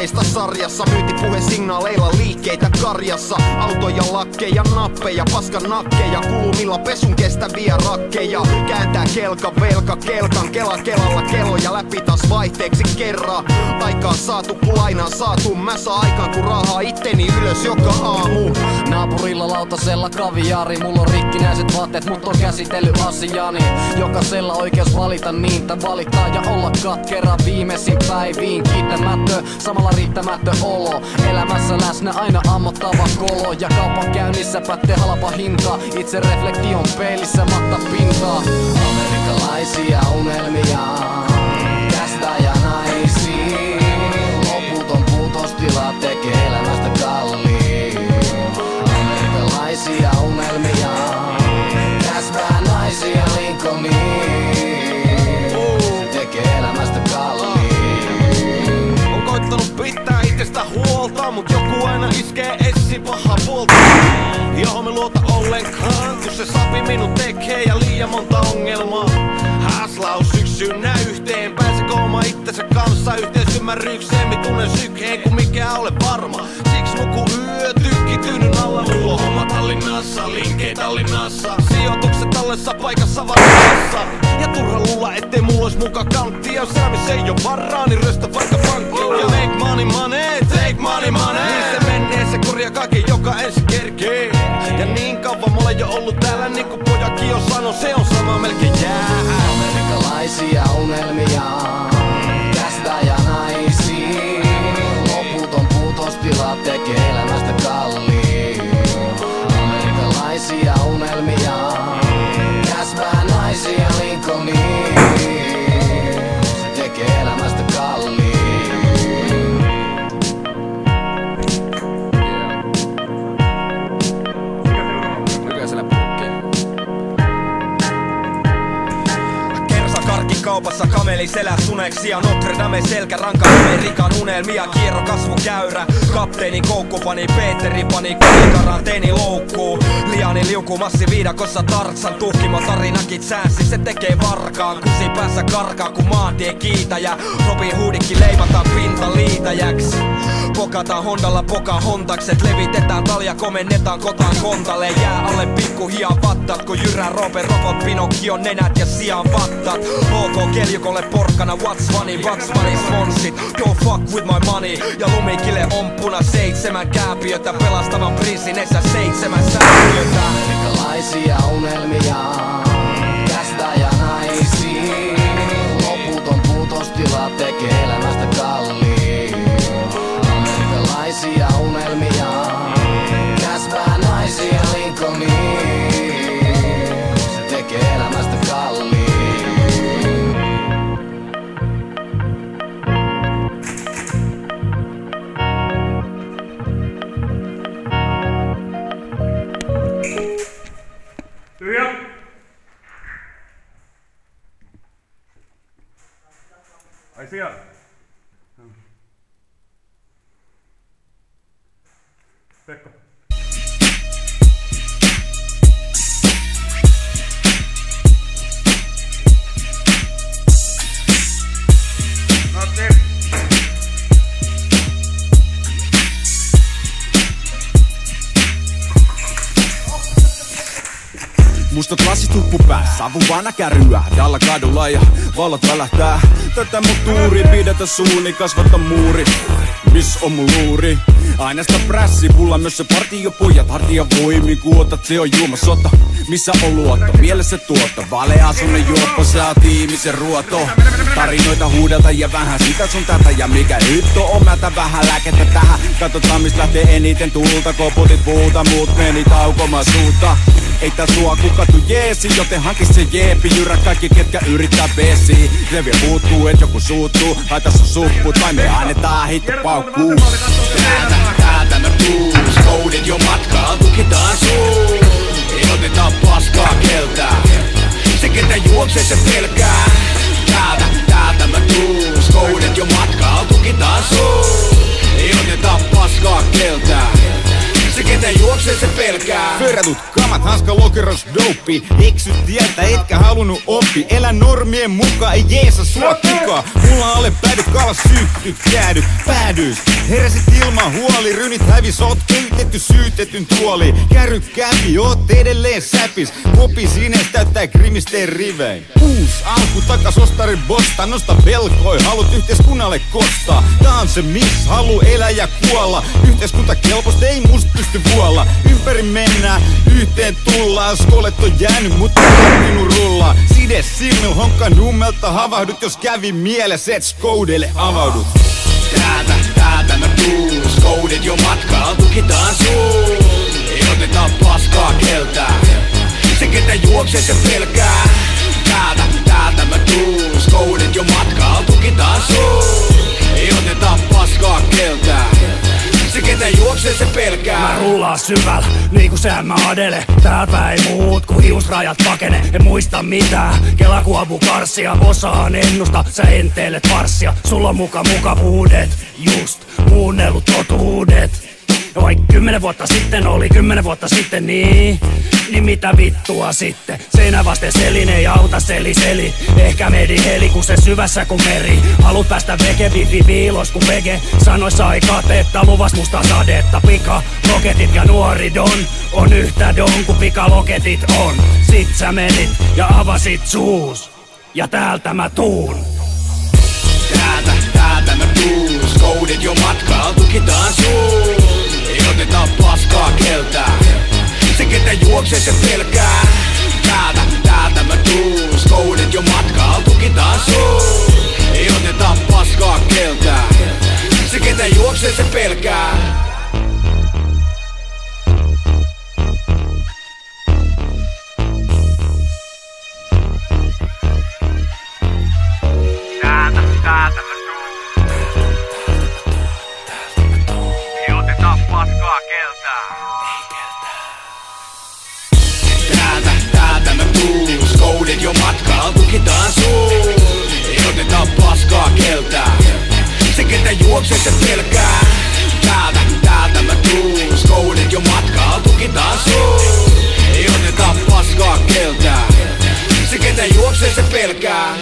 Liikeistä sarjassa, myyntipuhesignaaleilla liikkeitä karjassa. Autoja, lakkeja, nappeja, paskan nakkeja, kulmilla pesun kestäviä rakkeja. Kääntää kelka, velka, kelkan, kela, kelalla kelloja läpi taas vaihteeksi kerran. Aikaa saatu, kun lainaa saatu, mä saa aikaan kun rahaa itteni ylös joka aamu. Naapurilla lautasella kaviaari, mulla on rikkinäiset vaatteet, mut on käsitellyt asiani. Jokaisella oikeus valita niitä, valittaa ja olla katkera viimeisin päiviin. Kiittämättö, samalla riittämättö olo. Elämässä läsnä aina ammottava kolo. Ja kaupan käynnissä pättee halpa hinta. Itse reflektion peilissä matta pintaa. Amerikkalaisia unelmia, tästä ja naisiin. Loputon puutostila tekee elämästä kalliin. Amerikkalaisia unelmia, tästä naisia Lincolniin. Tekee elämästä kalliin. On koittanut pitää itsestä huolta, mut joku aina iskee essi paha puolta. Johon me luota ollenkaan, kun se sapi minut tekee ja liian monta ongelmaa. Haaslaus syksynä yhteen, pääsekö oma itsensä kanssa yhteisymmärrykseen? Mi tunnen sykkeen, kun mikään ole varma. Siksi nuku yö tykkitynyn alla. Mulla on homma Tallinnassa, linkkei Tallinnassa. Sijoitukset tallessa paikassa varassa. Ja turha luulla, ettei mulla ois muka kanttia. Jos elämis ei oo varaa, niin röstä vaikka pankkiin. Ja make money money, take money money. Niin se menee, se korjaa kaiken, joka ensi kerkee. Ja niin kauan mä olen jo ollut täällä, niin kuin pojakin jo sano, se on sama melkein jää. Amerikkalaisia unelmia, tästä ja naisiin. Loputon puutostila tekee elämästä kalliin. Amerikkalaisia unelmia, tästä naisia Lincolniin. Se tekee elämästä kalliin. Kaupassa kameli selä suneksi ja Notre Dame selkäranka Amerikan unelmia kierro kasvukäyrä. Kapteeni koukku pani Peeteri pani karanteeni loukkuu. Liani liuku massiviidakossa Tartsan tuhkimo tarinakin säänsi se tekee varkaan. Kusi päässä karkaa kun maantie kiitäjä. Robin Hoodikki leimataan pintaliitäjäks. Pokataan Hondalla Pocahontakset. Levitetään talja komennetaan kotaan kontalle. Jää alle pikkuhian vattat kun jyrää Roope Robot Pinocchio nenät ja sijaan vattat. OK keljukolle porkkana what's funny Bugs Bunny sponsit. Don't fuck with my money. Ja lumikille on puna 7 kääpiötä. Pelastavan prinssin esä 7 säätiötä. Amerikkalaisia unelmia, tästä ja naisiin. Loputon puutostila tekee elämästä kalliin. Amerikkalaisia unelmia, tästä naisia Lincolniin. Se tekee elämästä kalliin. Ai siellä. Pekka. Mustat lasit huppu päässä, savun vana kärryä tällä kadulla ja valot välähtää. Tätä mun tuuri, pidetä suuni, kasvata muuri. Miss on mun luuri? Aina sitä prässi, pulla myös se partiopojat. Hartia voimi, kun otat, se on julma sota. Missä on luotto, mielessä tuotto. Valea sunne juoppo, sä oot ihmisen ruoto. Tarinoita huudelta ja vähän sitä sun tätä. Ja mikä hitto on mätä vähän lääkettä tähän. Katsotaan mistä lähtee eniten tuulta. Koputit puuta, muut meni taukomaan suuta. Ei tää sua kukattu jeesi, joten hankis se jeepi. Jyrä kaikki ketkä yrittää besi. Reviä puuttuu, et joku suuttuu. Laita sun supput, vai me annetaan hitto paukkuu. Täältä mä tuus, koudet jo matkaa, tukitaan suun. Ei oteta paskaa keltää, se ketä juoksee se pelkää. Täältä mä tuus, koudet jo matkaa, tukitaan suun. Ei oteta paskaa keltää, se ketä juoksee se pelkää. Verratut samat hanskalokeros dope. Eksyt tieltä, etkä halunnut oppi. Elä normien mukaan, ei jeesa sua kukaan. Mulla alle päivyt, kalas syttyt, jäädyt, päädyys. Heräsit ilman huoli, rynit hävis, oot keitetty syytetyn tuoli. Kärry kävi, oot edelleen säpis. Kopi sines täyttää krimisteen rivein. Uus alku takas ostarin bosta, nosta velkoi, halut yhteiskunnalle kostaa. Tää on se miss, halu elää ja kuolla. Yhteiskunta kelpoista ei must pysty vuolla. Ympäri mennään, yhteen tullaan. Skolet on jäänyt, mutta minun rullaa. Side silmil, honkka nummelta havahdut. Jos kävi mielessä, et skoudelle avaudut. Täältä mä tuun, skoudet jo matkaa, tukitaan suun. Ei oteta paskaa keltää, se ketä juoksee se pelkää. Täältä mä tuun, skoudet jo matkaa, tukitaan suun. Ei oteta paskaa keltää, se ketä juoksee se pelkää. Mä rullaan syvällä, niinku se mä adele. Täältä ei muut, kun hiusrajat pakene. En muista mitään, kela ku Abu Karssia. Osaan ennusta, sä enteilet farssia. Sulla on mukavuudet, just muunnellut totuudet. Ja vaik 10 vuotta sitten oli 10 vuotta sitten, niin mitä vittua sitten? Seinä vasten selin ei auta seli. Ehkä medi heli, kun se syvässä kun meri. Halut päästä veke, bifi piilos kun vege. Sanoissa ei katetta, luvas musta sadetta. Pika, loketit ja nuori don on yhtä don kuin pikaloketit on. Sit sä menit ja avasit suus, ja täältä mä tuun. Täältä mä tuun, skoudet jo matkaa, tukitaan suun. Ei oteta paskaa keltää, se ketä juoksee se pelkää. Täältä mä tuun, skoudet jo matkaa, tukitaan suun. Ei oteta paskaa keltää, se ketä juoksee se pelkää. Täältä mä tuun, ei oteta paskaa keltää. Täältä mä tuun, skoudet jo matkaa, tukitaan suun. Ei oteta paskaa keltää, se ketä juoksee se pelkää. Täältä mä tuun, skoudet jo matkaa, tukitaan suun. Ei oteta paskaa keltää, se ketä juoksee se pelkää.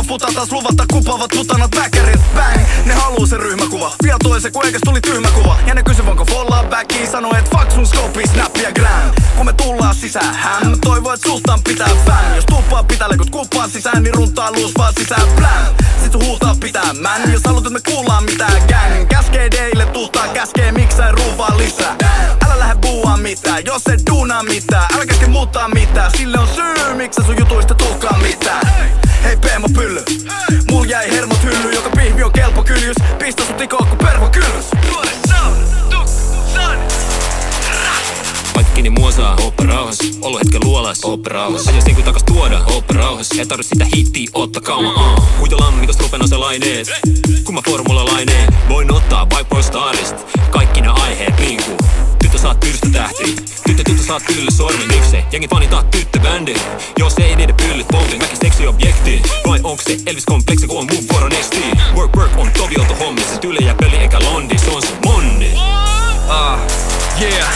Futa taas luvata kupaavat putanat väkärit bang. Ne haluu se ryhmäkuva, vielä toisen kun eikäs tuli tyhmäkuva. Ja ne kysy voinko follaa backiin, sanoo et fuck sun scope, snap ja gram. Kun me tullaan sisään, hän toivoo et sultaan pitää fan. Jos tuppaa pitää lekut kuppaa sisään, niin runtaa luus vaan sisään plan. Sit sun huutaa pitää man, jos haluat et me kuullaan mitään gang. Käskee deille tuhtaa, käskee miksää ruuvaa lisää. Älä lähde buuaa mitään, jos et duunaa mitään. Älä käske muuttaa mitään, sille on syy miksi sun jutuista tulkaa mitään. Hei Peemo pylly, mul jäi hermot hylly, joka pihvi on kelpo kyljys. Pistä sut ikoon ku pervo kyllys. Tuore sauna, tuksan. Vaikkini muosaa, ooppa rauhas. Ollut hetken luolas, ooppa rauhas. Ajas niinku takas tuoda, ooppa rauhas. Ei tarvi sitä hittiä, otta kauma. Kuitolammikosta rupen aselaineet, kun mä formulalaineen. Voin ottaa vai pois starist, kaikki nää aiheet niinku. Tyttö saat pyrstötähti, tyttö saat kyllä sormen. Miksei jengi fanitaa tyttöbändi, jos ei niiden pyllyt poltin. Mäkin seksiobjekti, vai onks se Elvis-kompleksi kun on mun vuoro nextiin. Work on toviolta hommissa, tyle ja peli eikä londi, se on se monni. Yeah.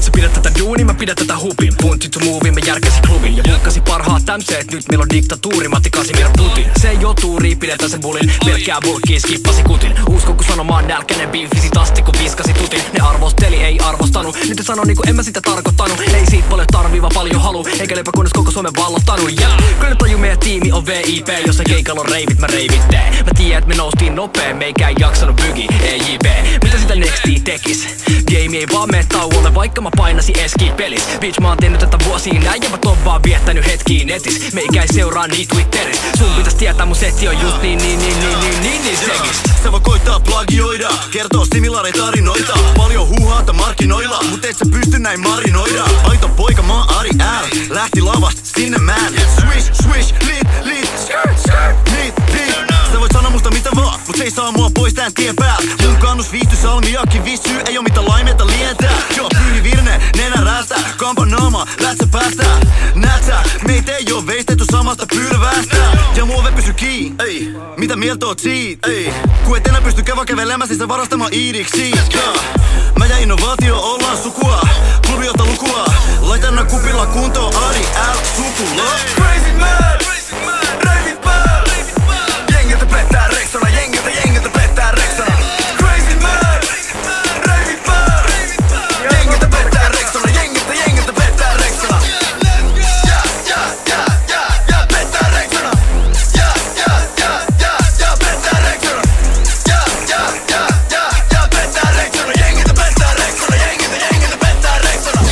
Sä pidät tätä duunia, mä pidät tätä hupin. Punti to movie, mä järkäsi klubin. Ja vulkkasi parhaat tämseet, nyt meillä on diktatuuri, Matti Kasimir Putin. Se ei oo tuuri, pidetään sen bulin. Pelkkää bulkkiin, skippasi kutin. Uskon kun sanomaan nälkänen, biifisit asti kun viskasi tutin. Ne arvosteli, ei arvostanut. Nyt ne sano niinku en mä sitä tarkoittanut. Ei siitä paljon tarvii, vaan paljon halu. flow. Eikä lepä kunnes koko Suomen vallottanut, ja kyllä ne taju meidän tiimi on VIP. Jossa keikalla on reivit, mä reivitteen. Mä tiedän, et me noustiin nopee, meikä ei jaksanut bygi, EJB. Mitä sitä nextia tekis? Game ei vaan mene tauolle, vaikka mä painasin eski-pelis. Bitch, mä oon tehnyt tätä vuosia näin, ja mä oon vaan viettänyt hetkiä netis. Meikä ei seuraa niin Twitteris. Sun pitäis tietää mun setti on just niin sekistä. Sä voi koittaa plagioida, kertoo similaaritarinoita. Paljon huuhaata markkinoilla, mut et sä pysty näin marinoida. Aito poika, mä oon Ari L. Lähti lavasta sinne man. Swish, swish, lit, skirt, lit. Sä voit sanoa musta mitä vaan, mut se ei saa mua pois tän tien päältä. Mun kannus viihty salmiakki vissy, ei oo mitä laimeita lientää. Joo, pyyhi virne, nenä räästä, kampa naama, lähtsä päästä. Näet sä, meitä ei oo veistetty samasta pylväästä. Ja muove pysy kiinni, ei, mitä mieltä oot siitä, ei. Kun et enää pysty kävelemään, siis sä varastamaan iidiksi. Mä ja innovaatio ollaan sukua, klubi ota lukua. Laitan kupilla kuntoon Ari L sukula. Crazy man, ravit pääl. Jengiltä pettää reksona, jengiltä pettää reksona. Crazy man, ravit pääl. Jengiltä pettää reksona, jengiltä pettää reksona. Ja pettää reksona. Ja pettää reksona. Ja pettää reksona, jengiltä pettää reksona, jengiltä pettää reksona.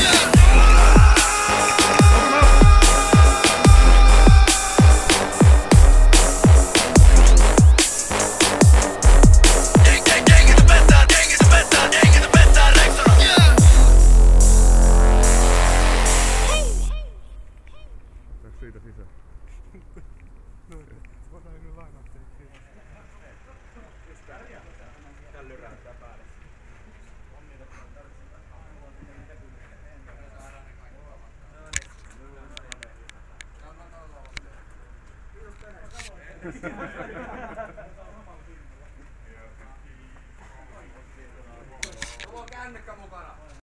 Kiitos.